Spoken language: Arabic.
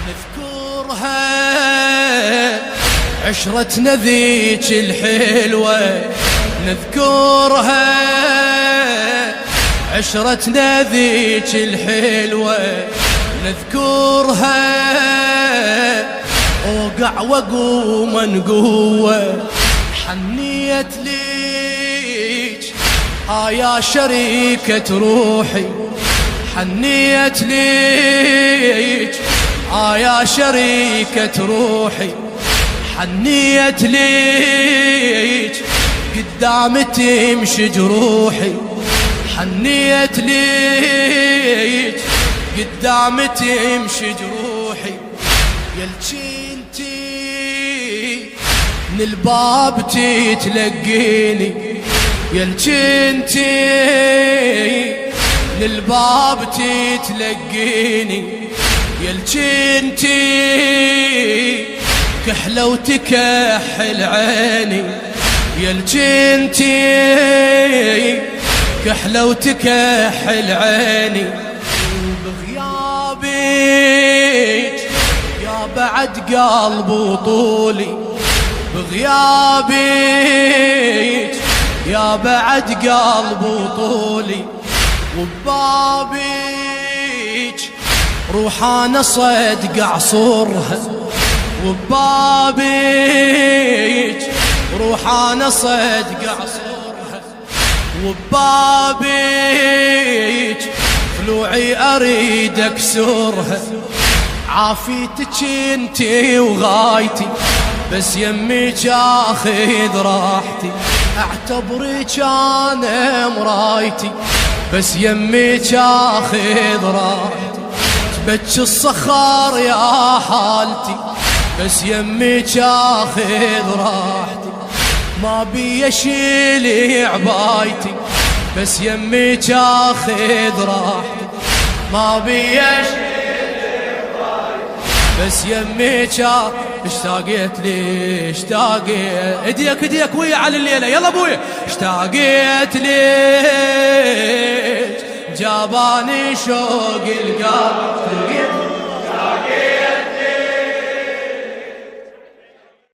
نذكرها عشرتنا ذيك الحلوة، نذكرها عشرتنا ذيك الحلوة، نذكرها اوقع واقوم انقوة. حنيت ليك يا شريكة روحي، حنيت ليك يا شريكة روحي، حنيت ليك قدام تمشي جروحي، حنيت ليك قدام تمشي جروحي. يلجنتي من الباب تتلقيني، يلجنتي من الباب تتلقيني، يلجنتي كحلة وتكحل عيني، يلجنتي كحلة وتكحل عيني. بغيابك يا بعد قلب وطولي، بغيابك يا بعد قلب وطولي، وببابك روح انا صدق عصورها، وببابك روح انا صدق عصورها، وببابك ضلوعي اريد اكسرها. عافيتك انتي وغايتي بس يميك اخذ راحتي، اعتبرك انا مرايتي بس يميك اخذ راحتي. تبكي الصخر يا حالتي بس يميك اخذ راحتي، ما بي اشيل عبايتي بس يميك اخذ راحتي، ما بي اشيل بس يميك. اشتاقيت لي اشتاقيت، ايديك ايديك ويا على الليله يلا ابويا. اشتاقيت ليك جاباني شوق القلب، اشتاقيت